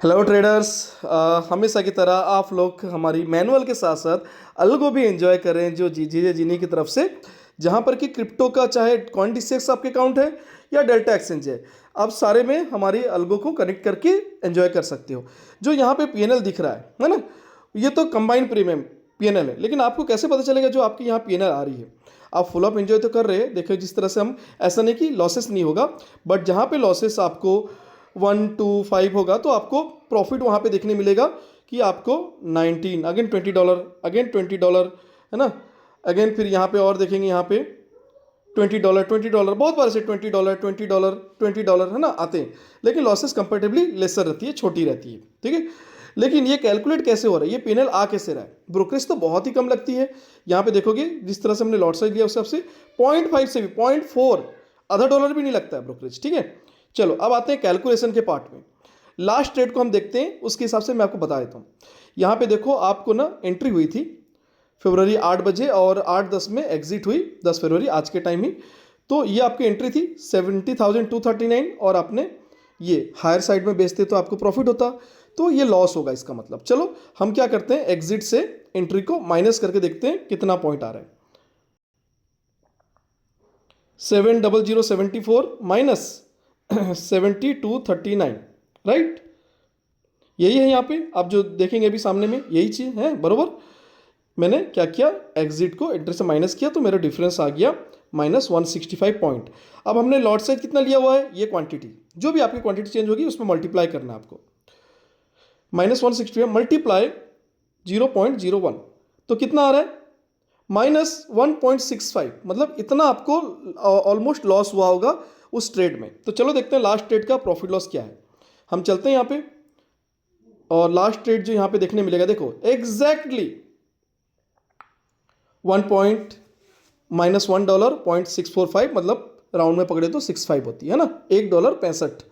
Hello traders. हमेशा की तरह आप लोग हमारी मैनुअल के साथ साथ अलगो भी एंजॉय कर रहे हैं जो जीजे जीनी की तरफ से, जहां पर कि क्रिप्टो का चाहे कॉइनडिस्केक्स आपके अकाउंट है या डेल्टा एक्सचेंज है, आप सारे में हमारी अलगो को कनेक्ट करके एंजॉय कर सकते हो। जो यहाँ पे पीएनएल दिख रहा है ना, ये तो कंबाइंड प्रीमियम पीएनएल है, लेकिन आपको कैसे पता चलेगा जो आपकी यहाँ पीएनएल आ रही है। आप फुल ऑफ एंजॉय तो कर रहे हैं, देखो जिस तरह से हम, ऐसा नहीं कि लॉसेस नहीं होगा, बट जहाँ पे लॉसेस आपको 1 to 5 होगा तो आपको प्रॉफिट वहाँ पे देखने मिलेगा कि आपको 19 अगेन $20 अगेन $20 है ना। अगेन फिर यहाँ पे और देखेंगे, यहाँ पे $20 बहुत बार से $20 है ना आते हैं, लेकिन लॉसेस कंपेरेटिवली लेसर रहती है, छोटी रहती है, ठीक है। लेकिन ये कैलकुलेट कैसे हो रहा है, ये पीएनएल आ कैसे रहा है। ब्रोकरेज तो बहुत ही कम लगती है। यहाँ पे देखोगे जिस तरह से हमने लॉट साइज लिया उस हिसाब से 0.5 से भी 0.4 आधा डॉलर भी नहीं लगता है ब्रोकरेज, ठीक है। चलो अब आते हैं कैलकुलेशन के पार्ट में। लास्ट ट्रेड को हम देखते हैं, उसके हिसाब से मैं आपको बता देता हूँ। यहाँ पे देखो आपको ना एंट्री हुई थी फरवरी 8 बजे और 8:10 में एग्जिट हुई 10 फरवरी आज के टाइम ही। तो ये आपकी एंट्री थी 70,239 और आपने ये हायर साइड में बेचते तो आपको प्रॉफिट होता, तो ये लॉस होगा इसका मतलब। चलो हम क्या करते हैं, एग्जिट से एंट्री को माइनस करके देखते हैं कितना पॉइंट आ रहा है। 70074 माइनस 7239, राइट। यही है यहाँ पे आप जो देखेंगे अभी सामने में, यही चीज़ है बरोबर। मैंने क्या किया, एग्जिट को एंट्री से माइनस किया तो मेरा डिफरेंस आ गया -165 पॉइंट। अब हमने लॉट साइज कितना लिया हुआ है, ये क्वांटिटी, जो भी आपकी क्वांटिटी चेंज होगी उसमें मल्टीप्लाई करना है आपको। -165 मल्टीप्लाई 0.01 तो कितना आ रहा है, -1.65, मतलब इतना आपको ऑलमोस्ट लॉस हुआ होगा उस ट्रेड में। तो चलो देखते हैं लास्ट ट्रेड का प्रॉफिट लॉस क्या है। हम चलते हैं यहाँ पे और लास्ट ट्रेड जो यहाँ पे देखने मिलेगा, देखो एग्जैक्टली $1.65, मतलब राउंड में पकड़े तो 65 होती है ना, $1.65,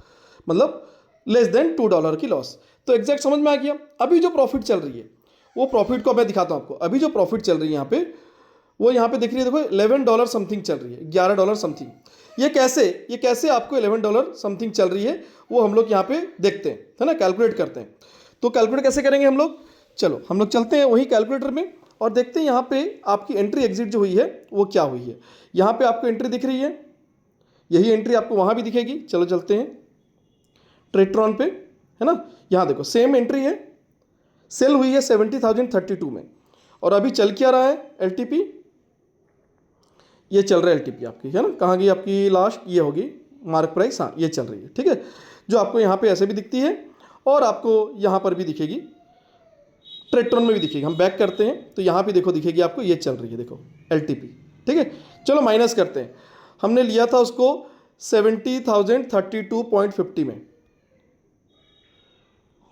मतलब लेस देन $2 की लॉस। तो एग्जैक्ट समझ में आ गया। अभी जो प्रॉफिट चल रही है वो प्रॉफिट को मैं दिखाता हूँ आपको। अभी जो प्रॉफिट चल रही है यहाँ पे, वो यहाँ पे दिख रही है, देखो $11 समथिंग चल रही है, $11 समथिंग। ये कैसे आपको $11 समथिंग चल रही है वो हम लोग यहाँ पे देखते हैं, है ना, कैलकुलेट करते हैं। तो कैलकुलेट कैसे करेंगे हम लोग, चलो हम लोग चलते हैं वही कैलकुलेटर में और देखते हैं यहाँ पे आपकी एंट्री एग्जिट जो हुई है वो क्या हुई है। यहाँ पे आपको एंट्री दिख रही है, यही एंट्री आपको वहाँ भी दिखेगी। चलो चलते हैं ट्रेड्रॉन पे, है ना। यहाँ देखो सेम एंट्री है, सेल हुई है 70,032 में, और अभी चल क्या रहा है एलटीपी, ये चल रहा है एलटीपी आपकी, है ना। कहाँ गई आपकी लास्ट, ये होगी मार्क प्राइस, हाँ ये चल रही है, ठीक है। जो आपको यहाँ पे ऐसे भी दिखती है और आपको यहाँ पर भी दिखेगी, ट्रेड्रॉन में भी दिखेगी। हम बैक करते हैं तो यहाँ पे देखो दिखेगी आपको, ये चल रही है देखो एलटीपी, ठीक है। चलो माइनस करते हैं, हमने लिया था उसको 70,032.50 में,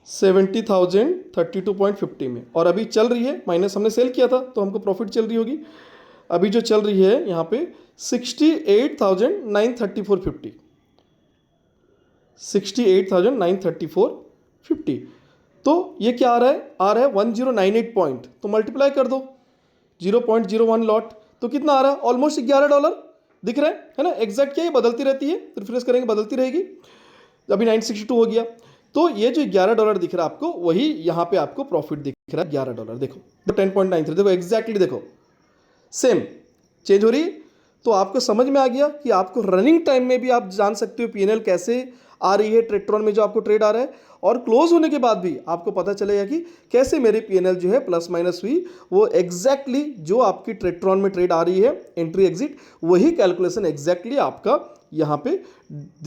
70,032.50 में, और अभी चल रही है माइनस, हमने सेल किया था तो हमको प्रॉफिट चल रही होगी। अभी जो चल रही है यहाँ पे 68,934.50, 68,934.50। तो ये क्या आ रहा है, 1098 पॉइंट, तो मल्टीप्लाई कर दो 0.01 लॉट, तो कितना आ रहा है, ऑलमोस्ट $11 दिख रहा है ना। एग्जैक्ट क्या, ये बदलती रहती है, रिफ्रेश करेंगे बदलती रहेगी। अभी 962 हो गया, तो ये जो $11 दिख रहा है आपको, वही यहाँ पे आपको प्रॉफिट दिख रहा है $11। देखो 10.93, देखो एग्जैक्टली देखो सेम चेंज हो रही है। तो आपको समझ में आ गया कि आपको रनिंग टाइम में भी आप जान सकते हो पीएनएल कैसे आ रही है ट्रेड्रॉन में जो आपको ट्रेड आ रहा है, और क्लोज होने के बाद भी आपको पता चलेगा कि कैसे मेरी पीएनएल जो है प्लस माइनस हुई। वो एग्जैक्टली जो आपकी ट्रेड्रॉन में ट्रेड आ रही है एंट्री एग्जिट, वही कैलकुलेशन एग्जैक्टली आपका यहाँ पे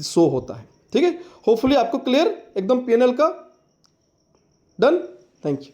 शो होता है, ठीक है। होपफुली आपको क्लियर एकदम पीएनएल का, डन, थैंक यू।